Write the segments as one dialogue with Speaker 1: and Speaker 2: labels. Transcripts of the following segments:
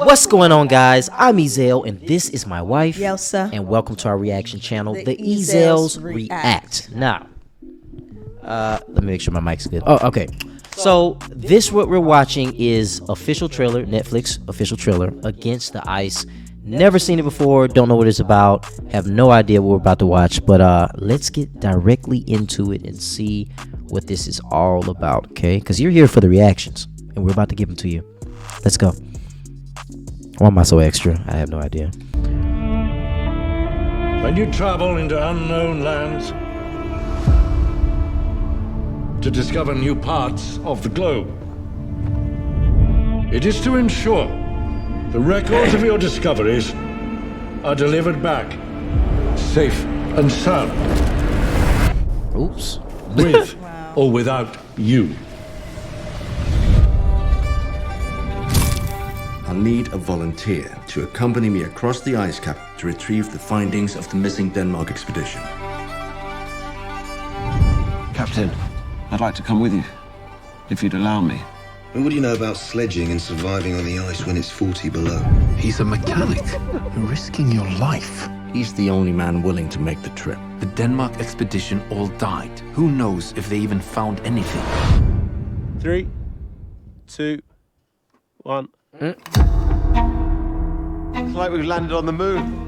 Speaker 1: What's going on, guys? I'm Ezel, and this is my wife.
Speaker 2: Yelsa.
Speaker 1: And welcome to our reaction channel, the
Speaker 2: Ezels
Speaker 1: Ezels
Speaker 2: React.
Speaker 1: React. Now, let me make sure my mic's good. Oh, okay. So what we're watching is official trailer, Netflix official trailer, Against the Ice. Never seen it before, don't know what it's about, have no idea what we're about to watch, but let's get directly into it and see what this is all about, okay? Because you're here for the reactions, and we're about to give them to you. Let's go. Why am I so extra? I have no idea.
Speaker 3: When you travel into unknown lands to discover new parts of the globe, it is to ensure the records of your discoveries are delivered back, safe and sound,
Speaker 1: Oops.
Speaker 3: with or without you.
Speaker 4: I'll need a volunteer to accompany me across the ice cap to retrieve the findings of the missing Denmark expedition.
Speaker 5: Captain, I'd like to come with you, if you'd allow me.
Speaker 6: And what do you know about sledging and surviving on the ice when it's 40 below?
Speaker 7: He's a mechanic. You're risking your life.
Speaker 4: He's the only man willing to make the trip.
Speaker 7: The Denmark expedition all died. Who knows if they even found anything?
Speaker 8: 3, 2, 1.
Speaker 5: It's like we've landed on the moon.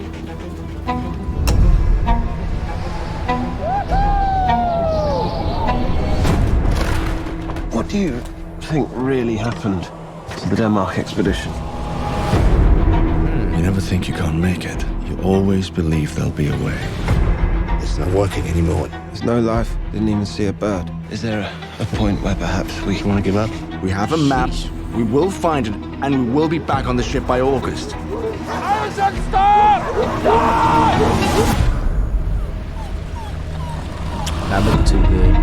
Speaker 5: What do you think really happened to the Denmark expedition?
Speaker 4: You never think you can't make it. You always believe there'll be a way.
Speaker 6: It's not working anymore.
Speaker 5: There's no life. Didn't even see a bird. Is there a point where perhaps we
Speaker 6: You want to give up?
Speaker 4: We have a map, we will find it, and we will be back on the ship by August.
Speaker 1: Not looking too good.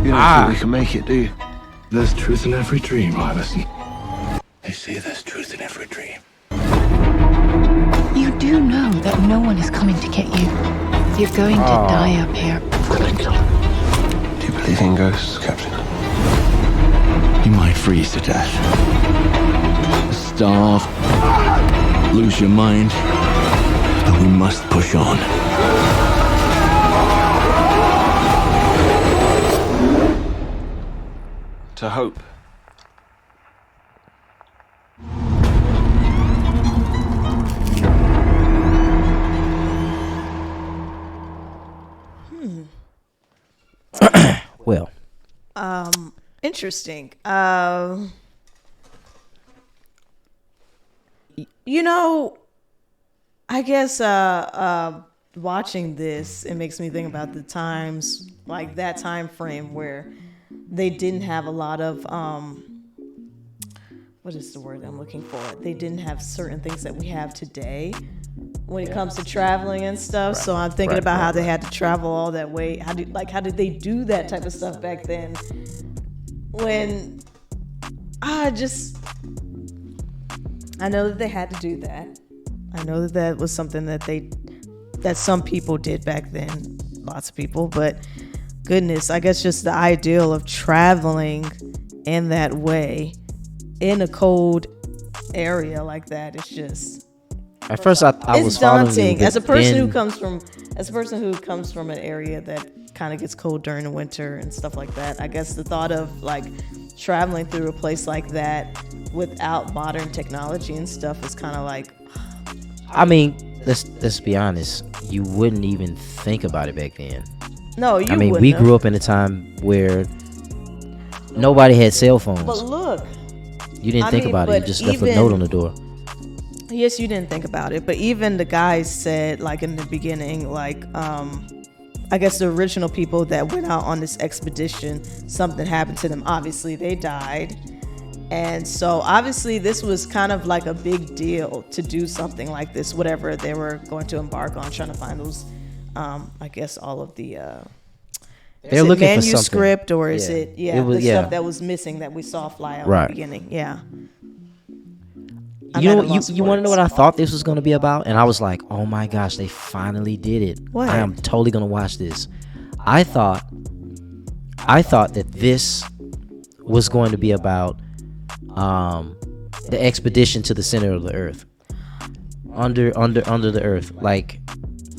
Speaker 5: You don't think we can make it, do you?
Speaker 3: There's truth in every dream, Iverson.
Speaker 6: They say there's truth in every dream.
Speaker 9: You do know that no one is coming to get you. You're going to die up here.
Speaker 5: Do you believe in ghosts, Captain?
Speaker 4: You might freeze to death, starve, lose your mind, but we must push on.
Speaker 5: To hope.
Speaker 1: Well,
Speaker 2: Interesting. You know, I guess watching this, it makes me think about the times, like that time frame where they didn't have a lot of what is the word I'm looking for? They didn't have certain things that we have today when it comes to traveling and stuff. So I'm thinking about how they had to travel all that way. How did they do that type of stuff back then? When I know that they had to do that. I know that that was something that some people did back then, lots of people, but goodness, I guess just the ideal of traveling in that way in a cold area like that, it's just,
Speaker 1: at first I was
Speaker 2: it's
Speaker 1: following
Speaker 2: daunting
Speaker 1: you,
Speaker 2: as a
Speaker 1: but
Speaker 2: person
Speaker 1: then-
Speaker 2: who comes from an area that kind of gets cold during the winter and stuff like that. I guess the thought of like traveling through a place like that without modern technology and stuff is kind of like,
Speaker 1: I mean, let's be honest. You wouldn't even think about it back then.
Speaker 2: no, you
Speaker 1: I mean,
Speaker 2: wouldn't
Speaker 1: we
Speaker 2: have.
Speaker 1: grew up in a time where nobody had cell phones.
Speaker 2: But look,
Speaker 1: You didn't
Speaker 2: I
Speaker 1: think
Speaker 2: mean,
Speaker 1: about it. You
Speaker 2: but
Speaker 1: just left a
Speaker 2: even-
Speaker 1: note on the door.
Speaker 2: yes, you didn't think about it, but even the guys said, like in the beginning, like I guess the original people that went out on this expedition, something happened to them. Obviously, they died. And so obviously this was kind of like a big deal to do something like this, whatever they were going to embark on, trying to find those, I guess all of the,
Speaker 1: They're
Speaker 2: is it
Speaker 1: looking for
Speaker 2: manuscript
Speaker 1: something.
Speaker 2: or is
Speaker 1: Yeah.
Speaker 2: it,
Speaker 1: It
Speaker 2: the
Speaker 1: was-
Speaker 2: stuff that was missing that we saw fly out
Speaker 1: Right.
Speaker 2: in the beginning. Yeah. I'm
Speaker 1: You know
Speaker 2: at a
Speaker 1: what?
Speaker 2: loss
Speaker 1: You
Speaker 2: for
Speaker 1: want to know
Speaker 2: words.
Speaker 1: what I thought this was going to be about? And I was like, oh my gosh, they finally did it.
Speaker 2: What?
Speaker 1: I am totally going to watch this. I thought that this was going to be about the expedition to the center of the earth, under the earth, like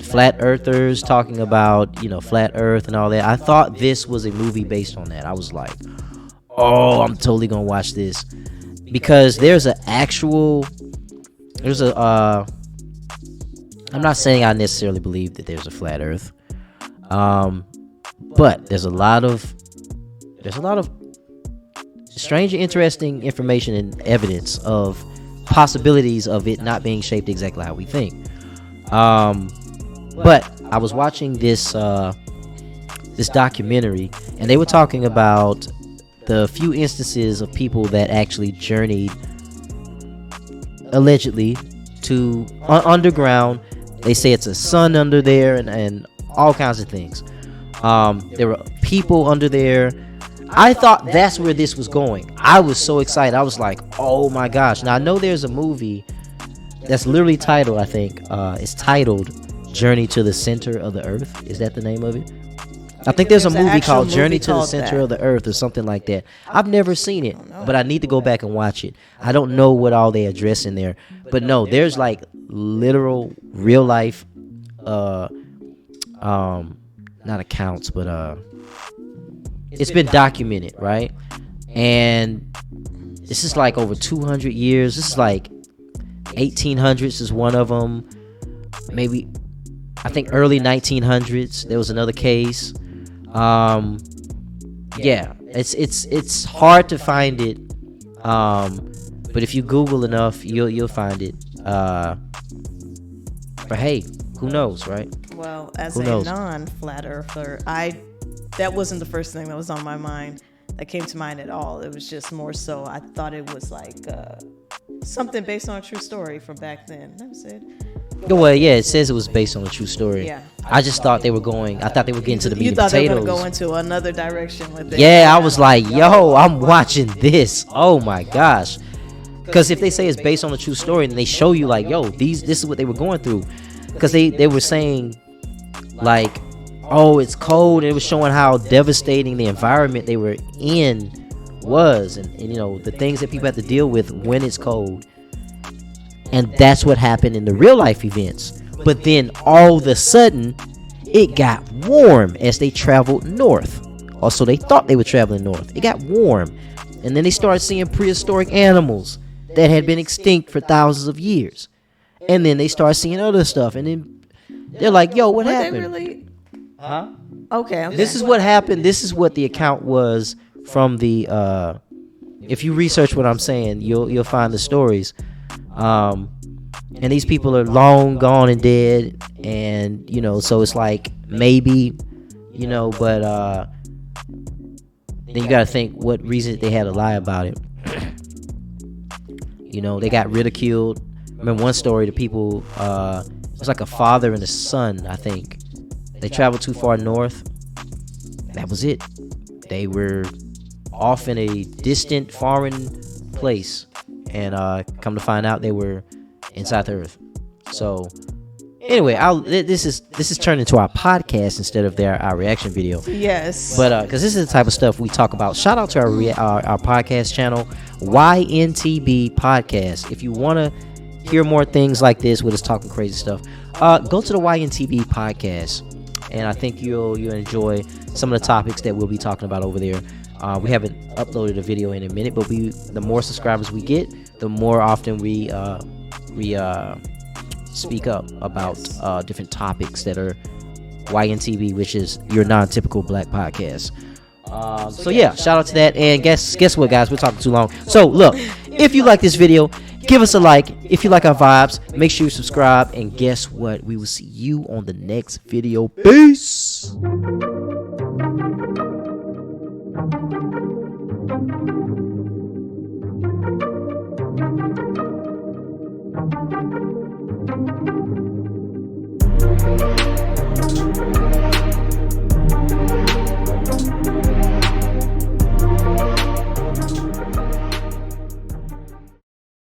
Speaker 1: flat earthers talking about, you know, flat earth and all that. I thought this was a movie based on that. I was like, oh, I'm totally gonna watch this, because there's a I'm not saying I necessarily believe that there's a flat earth, but there's a lot of strange and interesting information and evidence of possibilities of it not being shaped exactly how we think. But I was watching this documentary, and they were talking about the few instances of people that actually journeyed allegedly to underground. They say it's a sun under there, and all kinds of things. There were people under there. I thought that's where this was going. I was so excited. I was like, oh my gosh. Now I know there's a movie that's literally titled, I think it's titled Journey to the Center of the Earth. Is that the name of it? I think there's a movie called Journey to the Center of the Earth or something like that. I've never seen it, but I need to go back and watch it. I don't know what all they address in there, but no, there's like literal real life not accounts, but it's been documented, right? And this is like over 200 years. This is like 1800s is one of them. Maybe I think early 1900s there was another case. Yeah, it's hard to find it, but if you Google enough, you'll find it. But hey, who knows, right?
Speaker 2: Well, as a non-flat earther, that wasn't the first thing that was on my mind, that came to mind at all. It was just more so I thought it was like something based on a true story from back then. That was it.
Speaker 1: Well, yeah, it says it was based on a true story.
Speaker 2: Yeah.
Speaker 1: I just thought they were going. I thought they were getting to the meat
Speaker 2: You
Speaker 1: and
Speaker 2: thought
Speaker 1: potatoes.
Speaker 2: they were going to go into another direction with it.
Speaker 1: Yeah, I was like, yo, I'm watching this. Oh my gosh. Because if they say it's based on a true story, and they show you like, yo, this is what they were going through. Because they were saying like, oh, it's cold. And it was showing how devastating the environment they were in was, and you know, the things that people have to deal with when it's cold. And that's what happened in the real life events. But then all of a sudden, it got warm as they traveled north. Also, they thought they were traveling north. It got warm. And then they started seeing prehistoric animals that had been extinct for thousands of years. And then they started seeing other stuff. And then they're like, yo, what happened?
Speaker 2: They really?
Speaker 1: Huh?
Speaker 2: Okay.
Speaker 1: This is what happened. This is what the account was from the... if you research what I'm saying, you'll find the stories. And these people are long gone and dead, and you know, so it's like maybe, you know, but then you gotta think what reason they had to lie about it. You know, they got ridiculed. I remember one story, the people, it was like a father and a son, I think. They traveled too far north. That was it. They were off in a distant foreign place, and come to find out they were inside the earth. So anyway, this is turned into our podcast instead of our reaction video.
Speaker 2: Yes.
Speaker 1: But because this is the type of stuff we talk about. Shout out to our podcast channel, YNTB Podcast. If you want to hear more things like this with us talking crazy stuff, go to the YNTB Podcast, and I think you'll enjoy some of the topics that we'll be talking about over there. We haven't uploaded a video in a minute, but the more subscribers we get, the more often we speak up about different topics that are YNTB, which is your non-typical black podcast. So yeah, shout out to that. And guess what, guys? We're talking too long. So look, if you like this video, give us a like. If you like our vibes, make sure you subscribe. And guess what? We will see you on the next video. Peace.